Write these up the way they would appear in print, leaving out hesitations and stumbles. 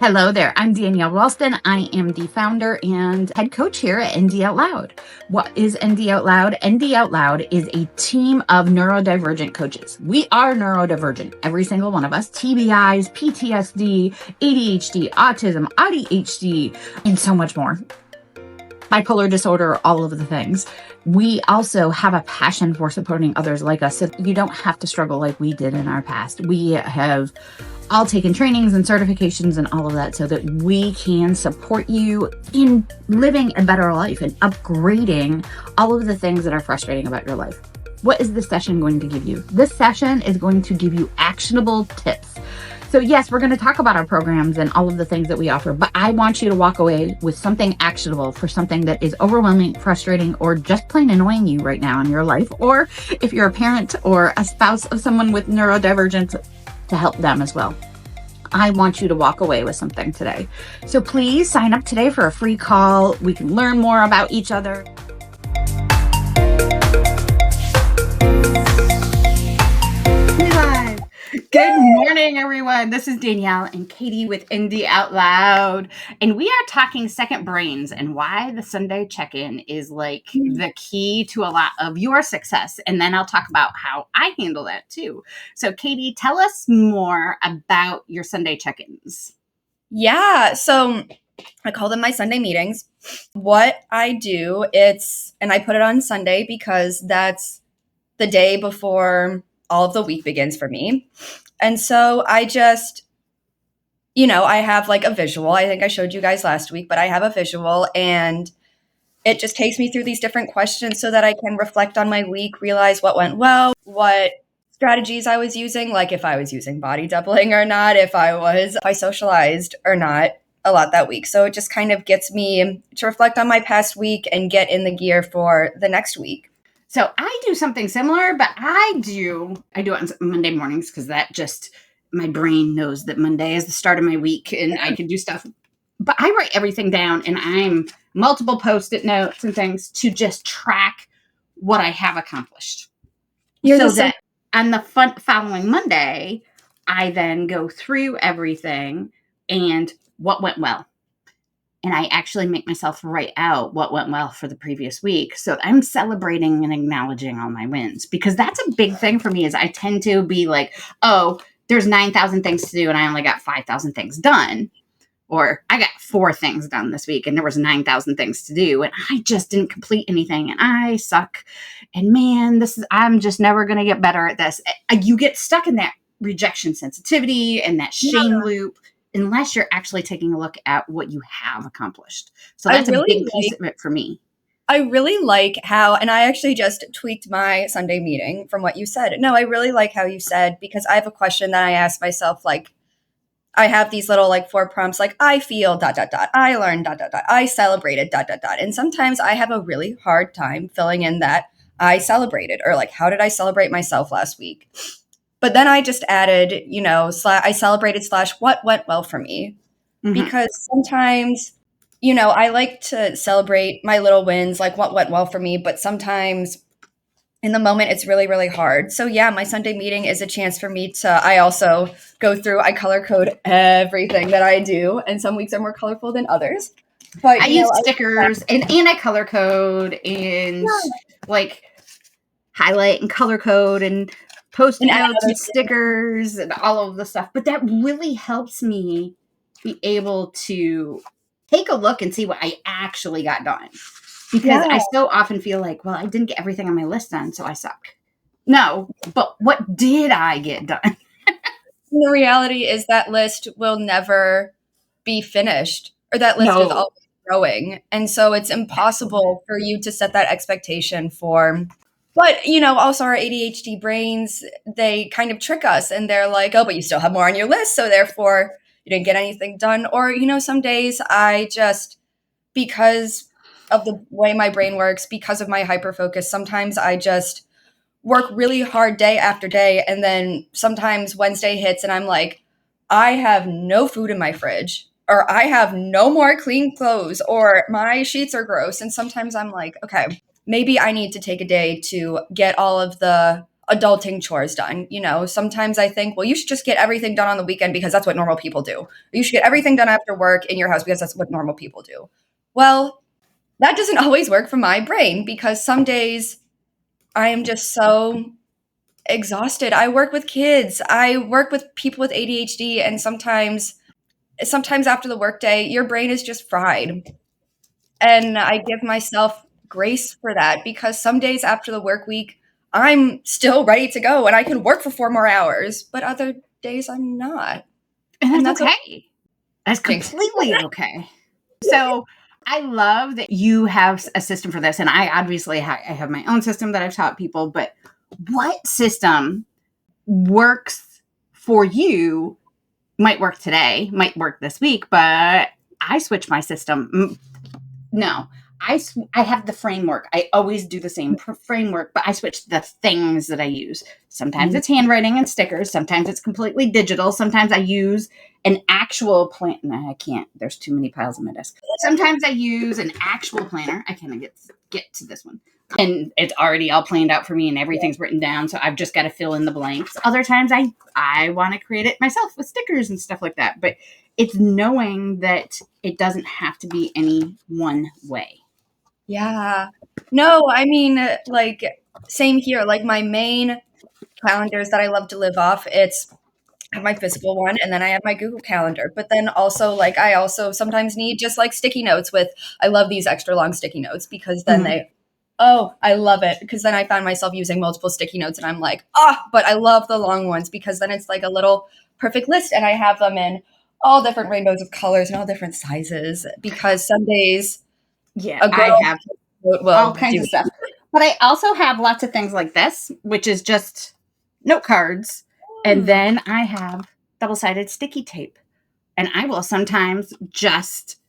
Hello there. I'm Danielle Ralston. I am the founder and head coach here at ND OutLoud. What is ND OutLoud? ND OutLoud is a team of neurodivergent coaches. We are neurodivergent, every single one of us. TBIs, PTSD, ADHD, autism, ADHD, and so much more. Bipolar disorder, all of the things. We also have a passion for supporting others like us, so you don't have to struggle like we did in our past. We have all taken trainings and certifications and all of that so that we can support you in living a better life and upgrading all of the things that are frustrating about your life. What is this session going to give you? This session is going to give you actionable tips. So yes, we're going to talk about our programs and all of the things that we offer, but I want you to walk away with something actionable for something that is overwhelming, frustrating, or just plain annoying you right now in your life. Or if you're a parent or a spouse of someone with neurodivergence, to help them as well. I want you to walk away with something today. So please sign up today for a free call. We can learn more about each other. Good morning, everyone. This is Danielle and Katie with ND OutLoud, and we are talking second brains and why the Sunday check-in is like the key to a lot of your success. And then I'll talk about how I handle that too. So Katie, tell us more about your Sunday check-ins. Yeah. So I call them my Sunday meetings. What I do, and I put it on Sunday because that's the day before all of the week begins for me. And so I just, I have like a visual. I think I showed you guys last week, but I have a visual and it just takes me through these different questions so that I can reflect on my week, realize what went well, what strategies I was using, like if I was using body doubling or not, if I socialized or not a lot that week. So it just kind of gets me to reflect on my past week and get in the gear for the next week. So I do something similar, but I do it on Monday mornings because my brain knows that Monday is the start of my week and I can do stuff. But I write everything down and I'm multiple Post-it notes and things to just track what I have accomplished. That on the following Monday, I then go through everything and what went well. And I actually make myself write out what went well for the previous week. So I'm celebrating and acknowledging all my wins because that's a big thing for me is I tend to be like, oh, there's 9,000 things to do and I only got 5,000 things done. Or I got 4 things done this week and there was 9,000 things to do and I just didn't complete anything and I suck. And man, I'm just never going to get better at this. You get stuck in that rejection sensitivity and that shame loop unless you're actually taking a look at what you have accomplished. So that's a big piece of it for me. I really like how, and I actually just tweaked my Sunday meeting from what you said. No, I really like how you said, because I have a question that I ask myself, like, I have these little 4 prompts, like I feel ... I learned ... I celebrated ... And sometimes I have a really hard time filling in that I celebrated or how did I celebrate myself last week? But then I just added, I celebrated / what went well for me. Mm-hmm. Because sometimes, I like to celebrate my little wins, like what went well for me. But sometimes in the moment, it's really, really hard. So yeah, my Sunday meeting is a chance for me I also go through, I color code everything that I do. And some weeks are more colorful than others. But I use stickers and I color code and highlight and color code and Post-it notes and stickers and all of the stuff. But that really helps me be able to take a look and see what I actually got done. Because I so often feel like, well, I didn't get everything on my list done, so I suck. No, but what did I get done? The reality is that list will never be finished, or that list is always growing. And so it's impossible for you to set that expectation for. But, also our ADHD brains, they kind of trick us and they're like, oh, but you still have more on your list. So therefore you didn't get anything done. Or, some days because of the way my brain works, because of my hyperfocus, sometimes I just work really hard day after day. And then sometimes Wednesday hits and I'm like, I have no food in my fridge, or I have no more clean clothes, or my sheets are gross. And sometimes I'm like, okay, maybe I need to take a day to get all of the adulting chores done. Sometimes I think, well, you should just get everything done on the weekend because that's what normal people do. Or you should get everything done after work in your house because that's what normal people do. Well, that doesn't always work for my brain because some days I am just so exhausted. I work with kids. I work with people with ADHD, and sometimes after the workday, your brain is just fried. And I give myself grace for that because some days after the work week, I'm still ready to go and I can work for 4 more hours, but other days I'm not. And that's okay. That's completely okay. So I love that you have a system for this. And I obviously I have my own system that I've taught people, but what system works for you might work today, might work this week, but I switch my system. No, I have the framework. I always do the same framework, but I switch the things that I use. Sometimes it's handwriting and stickers. Sometimes it's completely digital. Sometimes I use an actual plan. No, I can't. There's too many piles on my desk. Sometimes I use an actual planner. I can't get to this one. And it's already all planned out for me and everything's written down. So I've just got to fill in the blanks. Other times I want to create it myself with stickers and stuff like that. But it's knowing that it doesn't have to be any one way. Yeah. No, I mean, like, same here. Like, my main calendars that I love to live off, I have my physical one and then I have my Google Calendar. But then also, like, I also sometimes need just like sticky notes I love these extra long sticky notes because then I love it because then I found myself using multiple sticky notes and I'm like, but I love the long ones because then it's like a little perfect list and I have them in all different rainbows of colors and all different sizes because some days I have all kinds of stuff. But I also have lots of things like this, which is just note cards. And then I have double-sided sticky tape. And I will sometimes just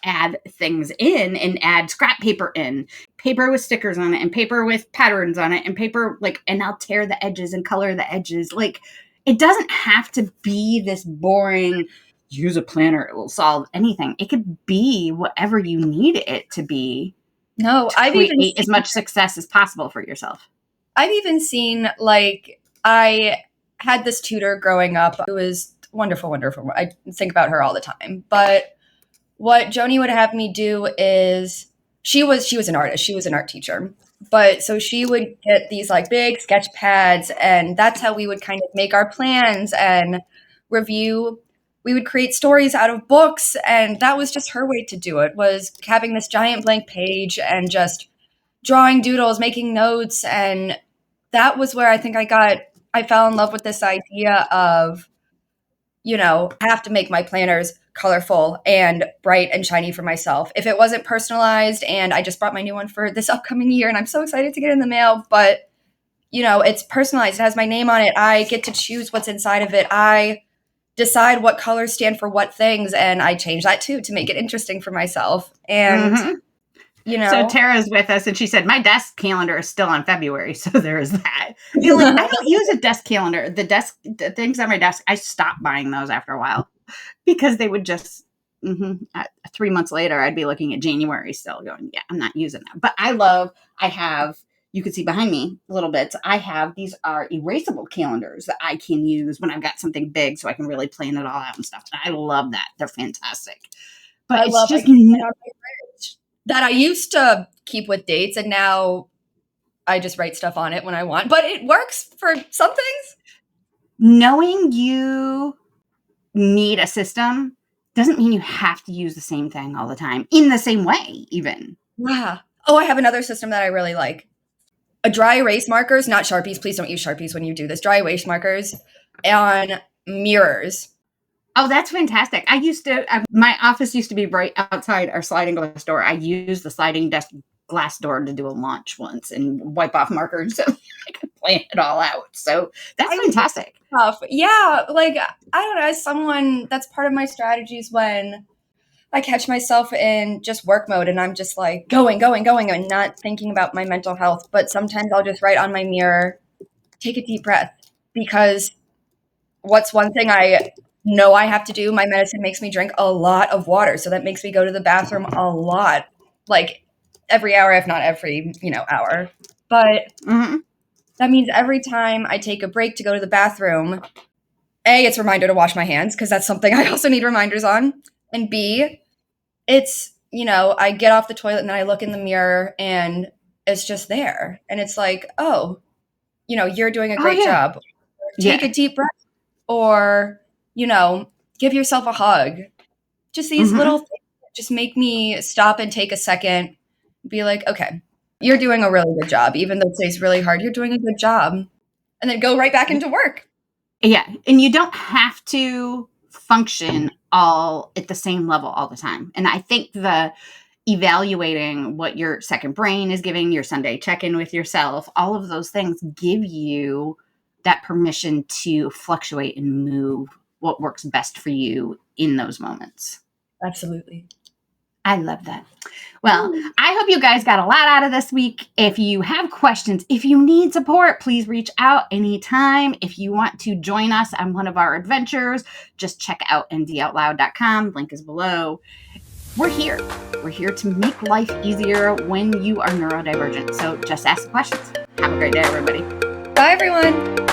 add things in and add scrap paper in, paper with stickers on it and paper with patterns on it and paper and I'll tear the edges and color the edges. Like, it doesn't have to be this boring, use a planner, it will solve anything. It could be whatever you need it to be. No, I've even seen as much success as possible for yourself. I've even seen, like, I had this tutor growing up who was wonderful, wonderful. I think about her all the time. But what Joni would have me do is she was an artist. She was an art teacher. But so she would get these like big sketch pads and that's how we would kind of make our plans and review. We would create stories out of books. And that was just her way to do it, was having this giant blank page and just drawing doodles, making notes. And that was where I think I fell in love with this idea of, I have to make my planners colorful and bright and shiny for myself. If it wasn't personalized, and I just brought my new one for this upcoming year and I'm so excited to get it in the mail, but it's personalized. It has my name on it. I get to choose what's inside of it. I decide what colors stand for what things. And I change that too, to make it interesting for myself. And, So Tara's with us and she said, my desk calendar is still on February. So there is that. I don't use a desk calendar. The things on my desk, I stopped buying those after a while because they would just, 3 months later, I'd be looking at January still going, yeah, I'm not using that. But I have, you can see behind me a little bit, these are erasable calendars that I can use when I've got something big so I can really plan it all out and stuff. I love that. They're fantastic. But I it's love just that I used to keep with dates and now I just write stuff on it when I want, but it works for some things. Knowing you need a system doesn't mean you have to use the same thing all the time in the same way, even. Yeah. Oh, I have another system that I really like. A dry erase markers, not Sharpies. Please don't use Sharpies when you do this. Dry erase markers on mirrors. Oh, that's fantastic. My office used to be right outside our sliding glass door. I used the sliding glass door to do a launch once and wipe off markers so I could plan it all out. So that's fantastic. Yeah. Like, I don't know, as someone, that's part of my strategies when I catch myself in just work mode and I'm just like going and not thinking about my mental health. But sometimes I'll just write on my mirror, take a deep breath, because what's one thing I know I have to do? My medicine makes me drink a lot of water. So that makes me go to the bathroom a lot, like every hour, if not every, hour. But That means every time I take a break to go to the bathroom, A, it's a reminder to wash my hands because that's something I also need reminders on. And B, it's, I get off the toilet and then I look in the mirror and it's just there. And it's like, oh, you're doing a Oh, great yeah. job. Take a deep breath or, give yourself a hug. Just these little things just make me stop and take a second, be like, okay, you're doing a really good job. Even though today's really hard, you're doing a good job. And then go right back into work. Yeah. And you don't have to function all at the same level all the time. And I think the evaluating what your second brain is giving, your Sunday check-in with yourself, all of those things give you that permission to fluctuate and move what works best for you in those moments. Absolutely. I love that. Well, I hope you guys got a lot out of this week. If you have questions, if you need support, please reach out anytime. If you want to join us on one of our adventures, just check out ndoutloud.com. Link is below. We're here. We're here to make life easier when you are neurodivergent. So just ask questions. Have a great day, everybody. Bye, everyone.